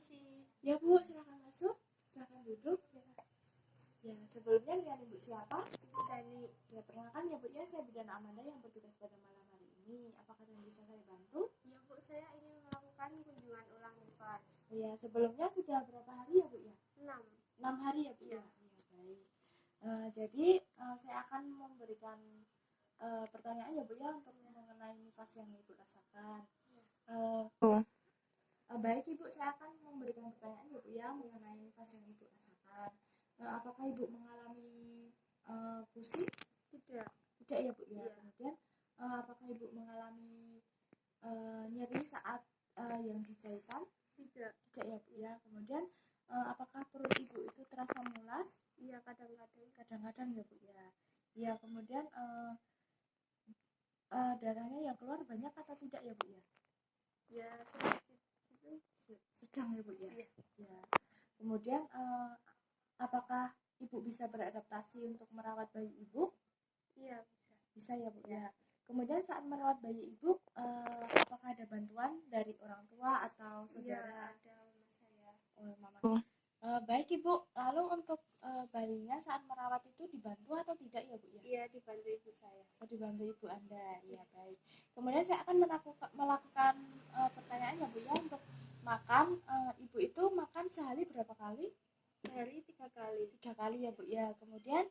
permisi. Ya Bu, silakan masuk, silakan duduk. Ya, sebelumnya dengan Ibu siapa? Ibu Dani. Ya, perkenalkan ya Bu ya, saya Bidana Amanda yang bertugas pada malam hari ini. Apakah ada yang bisa saya bantu? Ya Bu, saya ingin melakukan kunjungan ulang nifas. Ya, sebelumnya sudah berapa hari ya Bu ya? 6. 6 hari ya Bu ya? Iya. Ya, baik. Jadi saya akan memberikan pertanyaan ya Bu ya untuk mengenai nifas yang Ibu rasakan. Baik Ibu, saya akan memberikan pertanyaan ya Bu ya mengenai nifas yang Ibu rasakan. Apakah Ibu mengalami pusing? Tidak. Tidak ya Bu ya. Iya. Kemudian apakah Ibu mengalami nyeri saat yang dijahitan? Tidak. Tidak ya Bu ya. Kemudian apakah perut Ibu itu terasa mulas? Iya, kadang-kadang. Kadang-kadang ya Bu ya. Ya, kemudian darahnya yang keluar banyak atau tidak ya Bu ya? Ya, sedikit. Sedang ya Bu ya. Iya. Ya. Kemudian apakah Ibu bisa beradaptasi untuk merawat bayi Ibu? Iya, bisa. Bisa ya Bu ya. Kemudian saat merawat bayi Ibu, apakah ada bantuan dari orang tua atau saudara? Iya, ada mama saya. Oh, mama. Baik Ibu, lalu untuk bayinya saat merawat itu dibantu atau tidak ya Bu ya? Iya, dibantu ibu saya. Oh, dibantu ibu Anda, ya baik. Kemudian saya akan melakukan pertanyaan ya Bu ya untuk makan. Ibu itu makan sehari berapa kali? Sehari 3 kali. 3 kali ya Bu ya. Kemudian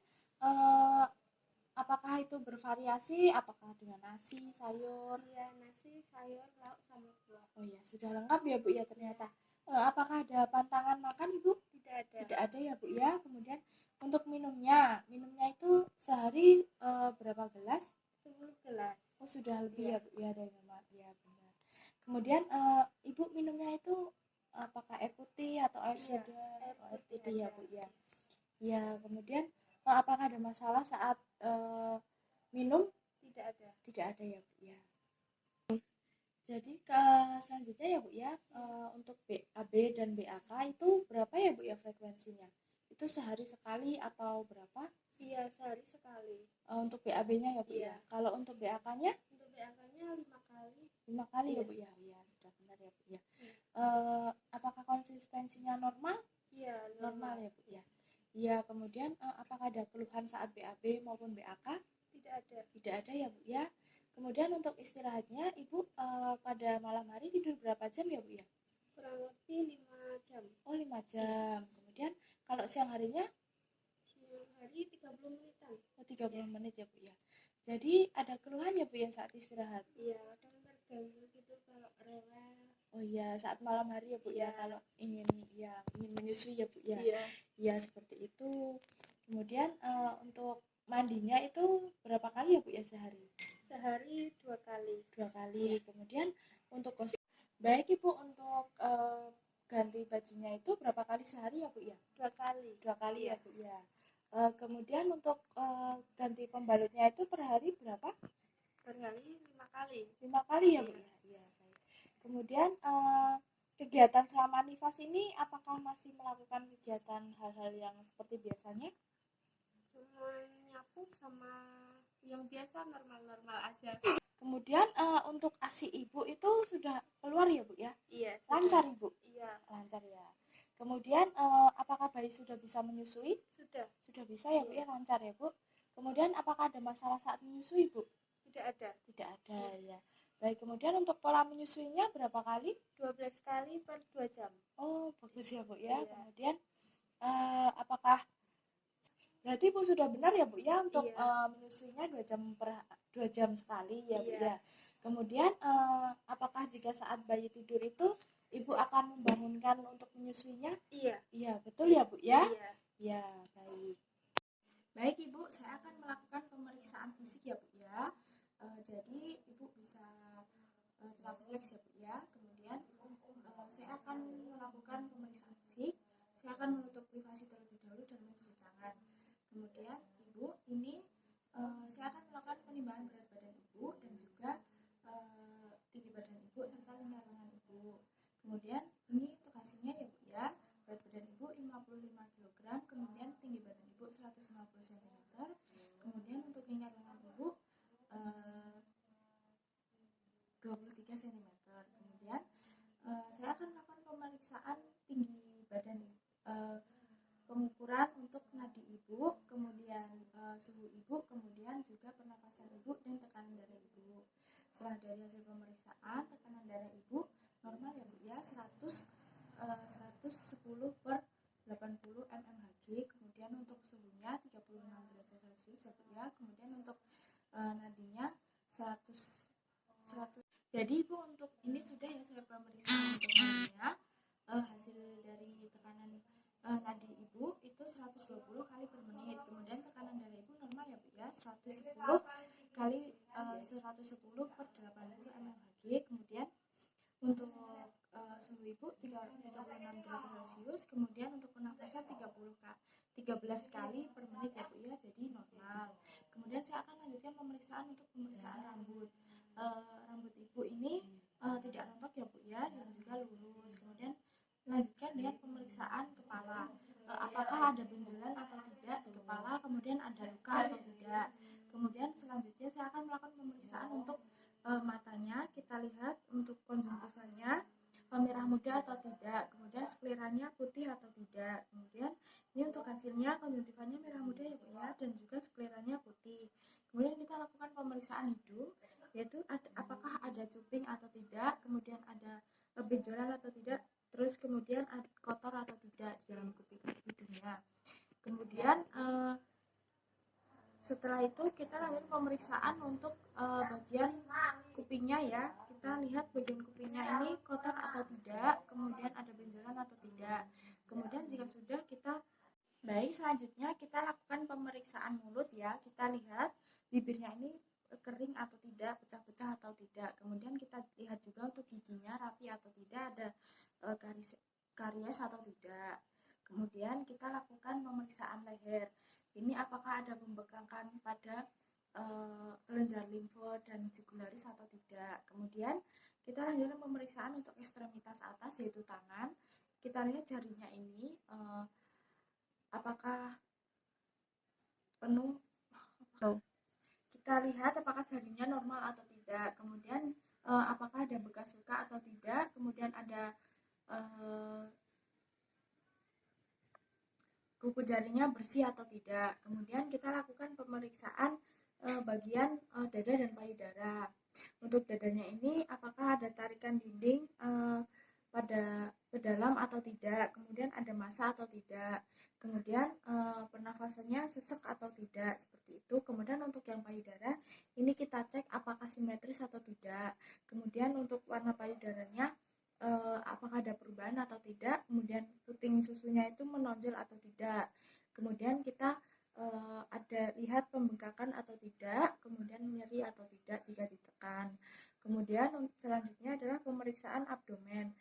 apakah itu bervariasi? Apakah dengan nasi, sayur? Iya, nasi, sayur, lauk, sama buah. Oh ya, sudah lengkap ya Bu ya ternyata. Apakah ada pantangan makan Ibu? Tidak ada. Tidak ada ya Bu ya. Kemudian untuk minumnya itu sehari berapa gelas? 10 gelas. Oh, sudah lebih Iya. ya Bu ya dari normal. Ya, benar. Kemudian Ibu minumnya itu apakah air putih atau air Iya, soda? air Oh, air putih putih ya aja. Bu ya. Ya, kemudian apakah ada masalah saat minum? Tidak ada. Tidak ada ya Bu ya. Jadi selanjutnya ya Bu ya, untuk BAB dan BAK itu berapa ya Bu ya frekuensinya? Itu sehari sekali atau berapa? Iya, sehari sekali. Untuk BAB-nya ya Bu Iya. ya. Kalau untuk BAK-nya? Untuk BAK-nya 5 kali. 5 kali ya Iya. Bu ya. Iya, sudah benar ya Bu ya. Iya. Apakah konsistensinya normal? Iya, Normal ya Bu ya. Iya, kemudian apakah ada keluhan saat BAB maupun BAK? Tidak ada. Tidak ada ya Bu ya. Kemudian untuk istirahatnya Ibu pada malam hari tidur berapa jam ya Bu ya? Kurang lebih 5 jam. Oh, 5 jam. Kemudian kalau siang harinya? Siang hari 30 menitan. Oh, 30 menit ya Bu ya. Jadi ada keluhan ya Bu ya saat istirahat? Iya, kadang terganggu gitu kalau rewel. Oh iya, saat malam hari ya Bu ya, Iya. kalau ingin menyusui ya Bu ya. Iya. Ya, seperti itu. Kemudian untuk mandinya itu berapa kali ya Bu ya sehari? Sehari 2 kali. 2 kali. Kemudian untuk baik Ibu, untuk ganti bajunya itu berapa kali sehari ya Bu ya? 2 kali. 2 kali Iya. ya Bu ya. Kemudian untuk ganti pembalutnya itu per hari berapa? Per hari 5 kali. 5 kali ya Bu ya. Iya, baik. Kemudian kegiatan selama nifas ini apakah masih melakukan kegiatan hal-hal yang seperti biasanya? Cuma nyapu sama yang biasa normal-normal aja. Kemudian untuk ASI Ibu itu sudah keluar ya Bu ya? Iya. Lancar Ibu? Iya. Lancar ya. Kemudian apakah bayi sudah bisa menyusui? Sudah. Sudah bisa ya Bu ya, lancar ya Bu. Kemudian apakah ada masalah saat menyusui Bu? Tidak ada. Tidak ada ya. Baik, kemudian untuk pola menyusuinya berapa kali? 12 kali per 2 jam. Oh, bagus ya Bu ya. Iya. Kemudian apakah berarti Bu sudah benar ya Bu ya untuk Iya. menyusuinya 2 jam sekali ya Bu Iya. ya. Kemudian apakah jika saat bayi tidur itu Ibu akan membangunkan untuk menyusuinya? Iya. Iya, betul ya Bu ya? Iya. Ya, baik. Baik Ibu, saya akan melakukan pemeriksaan fisik ya Bu ya. Jadi Ibu bisa tetap rileks ya Bu ya. Kemudian saya akan melakukan pemeriksaan fisik. Saya akan menutup privasi terlebih dahulu dan mencuci tangan. Kemudian Ibu, ini saya akan melakukan penimbangan berat badan Ibu dan juga tinggi badan Ibu serta lingkar lengan Ibu. Kemudian ini untuk hasilnya ya Bu ya. Berat badan Ibu 55 kg, kemudian tinggi badan Ibu 150 cm. Kemudian untuk lingkar lengan Ibu 23 cm. Kemudian saya akan melakukan pemeriksaan pemeriksaan tinggi badan, pengukuran untuk nadi ibu, kemudian suhu ibu, kemudian juga pernapasan ibu dan tekanan darah ibu. Setelah dari hasil pemeriksaan, tekanan darah ibu normal ya Bu ya, 110 per 80 mmHg, kemudian untuk suhunya 36 derajat Celcius ya Bu ya, kemudian untuk nadinya 100. Jadi Ibu, untuk ini sudah ya saya pemeriksaan untuk nadinya. Hasil dari tekanan nadi ibu itu 120 kali per menit, kemudian tekanan darah ibu normal ya Bu ya, 110 kali 110 per 80 mmHg, kemudian untuk suhu ibu 36 derajat Celcius, kemudian untuk pernapasan 13 kali per menit ya Bu ya, jadi normal. Kemudian saya akan lanjutkan pemeriksaan rambut. Rambut ibu ini tidak rontok ya Bu ya, dan juga lurus. Kemudian lanjutkan dengan pemeriksaan kepala. Apakah ada benjolan atau tidak di kepala, kemudian ada luka atau tidak. Kemudian selanjutnya saya akan melakukan pemeriksaan untuk matanya. Kita lihat untuk konjungtivanya merah muda atau tidak, kemudian skleranya putih atau tidak. Kemudian ini untuk hasilnya konjungtivanya merah muda ya Bu ya, dan juga skleranya putih. Kemudian kita lakukan pemeriksaan hidung, yaitu apakah ada cuping atau tidak, kemudian ada benjolan atau tidak, terus kemudian ada kotor atau tidak di dalam kuping hidungnya. Kemudian setelah itu kita lanjut pemeriksaan untuk bagian kupingnya ya. Kita lihat bagian kupingnya ini kotor atau tidak, kemudian ada benjolan atau tidak. Kemudian jika sudah, selanjutnya kita lakukan pemeriksaan mulut ya. Kita lihat bibirnya ini kering atau tidak, pecah-pecah atau tidak. Kemudian kita lihat juga untuk giginya rapi atau tidak, ada karies atau tidak. Kemudian kita lakukan pemeriksaan leher. Ini apakah ada pembengkakan pada kelenjar limfe dan jugularis atau tidak. Kemudian kita lanjutkan pemeriksaan untuk ekstremitas atas, yaitu tangan. Kita lihat jarinya ini apakah penuh. Kita lihat apakah jarinya normal atau tidak. Kemudian apakah ada bekas luka atau tidak. Kemudian ada kuku jarinya bersih atau tidak. Kemudian kita lakukan pemeriksaan bagian dada dan payudara. Untuk dadanya ini apakah ada tarikan dinding pada ke dalam atau tidak, kemudian ada massa atau tidak, kemudian pernafasannya sesek atau tidak, seperti itu. Kemudian untuk yang payudara ini kita cek apakah simetris atau tidak. Kemudian untuk warna payudaranya apakah ada perubahan atau tidak, kemudian puting susunya itu menonjol atau tidak. Kemudian kita ada lihat pembengkakan atau tidak, kemudian nyeri atau tidak jika ditekan. Kemudian selanjutnya adalah pemeriksaan abdomen.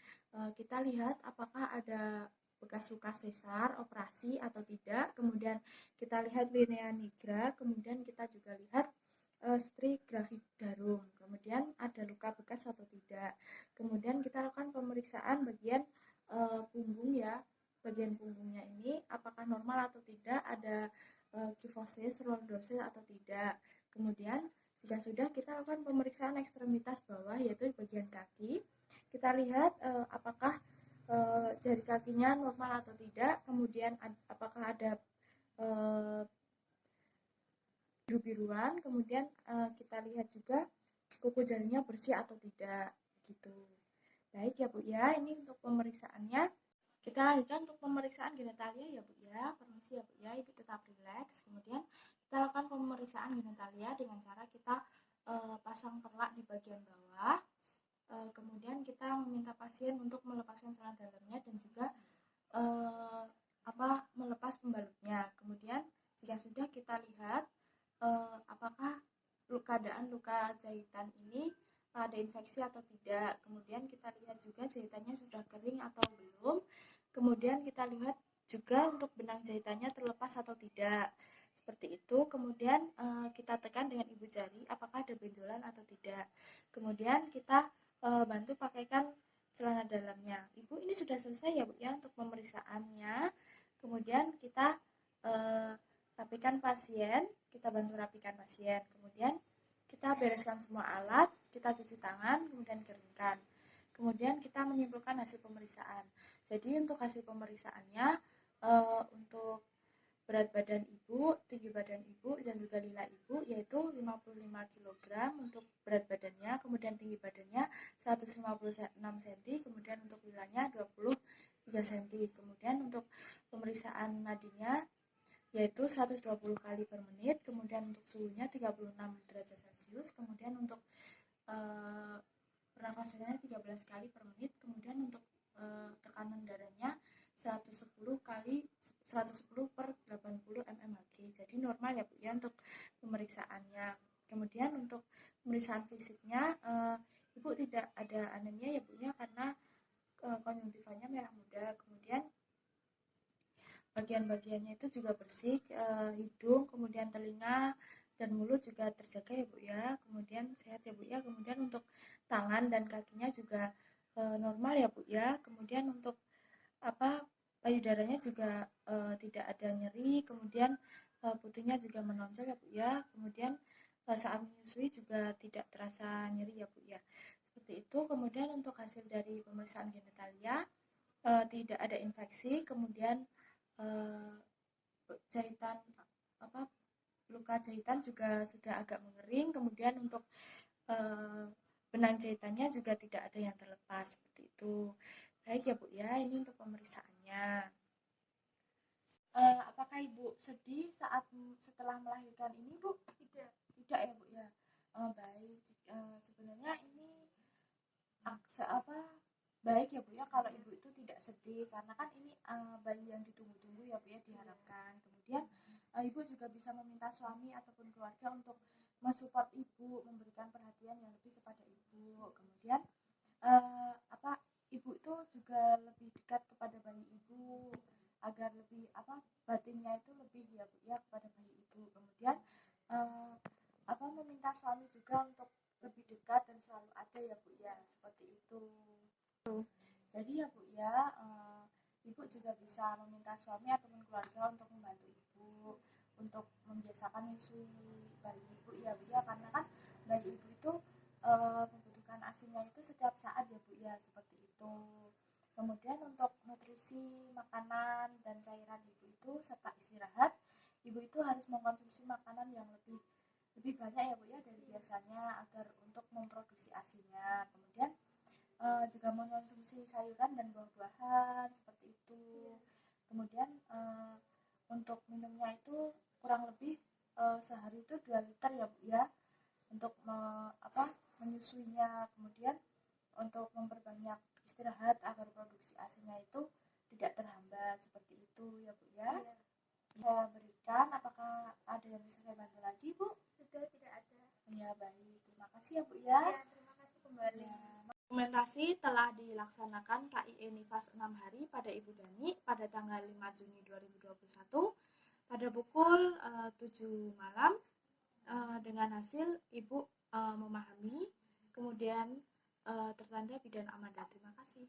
Kita lihat apakah ada bekas luka sesar, operasi atau tidak. Kemudian kita lihat linea nigra, kemudian kita juga lihat stri gravidarum. Kemudian ada luka bekas atau tidak. Kemudian kita lakukan pemeriksaan bagian punggung ya. Bagian punggungnya ini apakah normal atau tidak, ada kyphosis, lordosis atau tidak. Kemudian jika sudah, kita lakukan pemeriksaan ekstremitas bawah, yaitu bagian kaki. Kita lihat apakah jari kakinya normal atau tidak. Kemudian apakah ada biru-biruan. Kemudian kita lihat juga kuku jarinya bersih atau tidak, gitu. Baik ya Bu ya, ini untuk pemeriksaannya. Kita lanjutkan untuk pemeriksaan genitalia ya Bu ya. Permisi ya Bu ya, Ibu tetap rileks. Kemudian kita lakukan pemeriksaan genitalia dengan cara kita pasang perlak di bagian bawah. Kemudian kita meminta pasien untuk melepaskan celana dalamnya dan juga melepas pembalutnya. Kemudian jika sudah, kita lihat apakah keadaan luka jahitan ini ada infeksi atau tidak. Kemudian kita lihat juga jahitannya sudah kering atau belum. Kemudian kita lihat juga untuk benang jahitannya terlepas atau tidak, seperti itu. Kemudian kita tekan dengan ibu jari apakah ada benjolan atau tidak. Kemudian kita bantu pakaikan celana dalamnya. Ibu, ini sudah selesai ya Bu ya untuk pemeriksaannya. Kemudian kita rapikan pasien, kita bantu rapikan pasien. Kemudian kita bereskan semua alat, kita cuci tangan, kemudian keringkan. kemudian kita menyimpulkan hasil pemeriksaan. Jadi untuk hasil pemeriksaannya, untuk berat badan ibu, tinggi badan ibu, dan juga lila ibu yaitu 55 kg untuk berat badannya, kemudian tinggi badannya 156 cm, kemudian untuk lilanya 23 cm. Kemudian untuk pemeriksaan nadinya yaitu 120 kali per menit, kemudian untuk suhunya 36 derajat Celcius, kemudian untuk pernafasannya 13 kali per menit, kemudian untuk tekanan darahnya 110 per 80 mmHg. Jadi normal ya Bu ya untuk pemeriksaannya. Kemudian untuk pemeriksaan fisiknya, Ibu tidak ada anemia ya Bu ya, karena konjungtivanya merah muda. Kemudian bagian-bagiannya itu juga bersih, hidung, kemudian telinga dan mulut juga terjaga ya Bu ya. Kemudian sehat ya Bu ya. Kemudian untuk tangan dan kakinya juga normal ya Bu ya. Kemudian untuk payudaranya juga tidak ada nyeri, kemudian putihnya juga menonjol ya Bu ya. Kemudian saat menyusui juga tidak terasa nyeri ya Bu ya. Seperti itu. Kemudian untuk hasil dari pemeriksaan genitalia tidak ada infeksi, kemudian jahitan luka jahitan juga sudah agak mengering, kemudian untuk benang jahitannya juga tidak ada yang terlepas, seperti itu. Baik ya Bu ya, ini untuk pemeriksaannya. Apakah Ibu sedih setelah melahirkan ini Bu? Tidak ya Bu ya. Baik, sebenarnya ini baik ya Bu ya kalau Ibu itu tidak sedih, karena kan ini bayi yang ditunggu-tunggu ya Bu ya, diharapkan. Kemudian Ibu juga bisa meminta suami ataupun keluarga untuk mensupport Ibu, memberikan perhatian yang lebih kepada Ibu. Kemudian Ibu itu juga lebih dekat kepada bayi Ibu, agar lebih batinnya itu lebih ya Bu ya kepada bayi Ibu. Kemudian meminta suami juga untuk lebih dekat dan selalu ada ya Bu ya, seperti itu. Jadi ya Bu ya, Ibu juga bisa meminta suami ataupun keluarga untuk membantu Ibu untuk membiasakan menyusui bayi Ibu ya Bu ya, karena kan bayi Ibu itu membutuhkan ASInya itu setiap saat ya Bu ya, seperti itu. Kemudian untuk nutrisi makanan dan cairan Ibu itu serta istirahat, Ibu itu harus mengkonsumsi makanan yang lebih banyak ya Bu ya dari biasanya, agar untuk memproduksi ASInya. Kemudian juga mengkonsumsi sayuran dan buah-buahan, seperti itu. Kemudian untuk minumnya itu kurang lebih sehari itu 2 liter ya Bu ya, untuk menyusuinya. Kemudian untuk memperbanyak istirahat agar produksi ASInya itu tidak terhambat, seperti itu ya Bu ya. Saya berikan, apakah ada yang bisa saya bantu lagi Bu? Sudah, tidak ada. Ya baik, terima kasih ya Bu ya. Terima kasih kembali. Dokumentasi telah dilaksanakan KIE Nifas 6 hari pada Ibu Dani pada tanggal 5 Juni 2021 pada pukul 7 malam, dengan hasil Ibu memahami, kemudian tertanda bidan amanda. Terima kasih.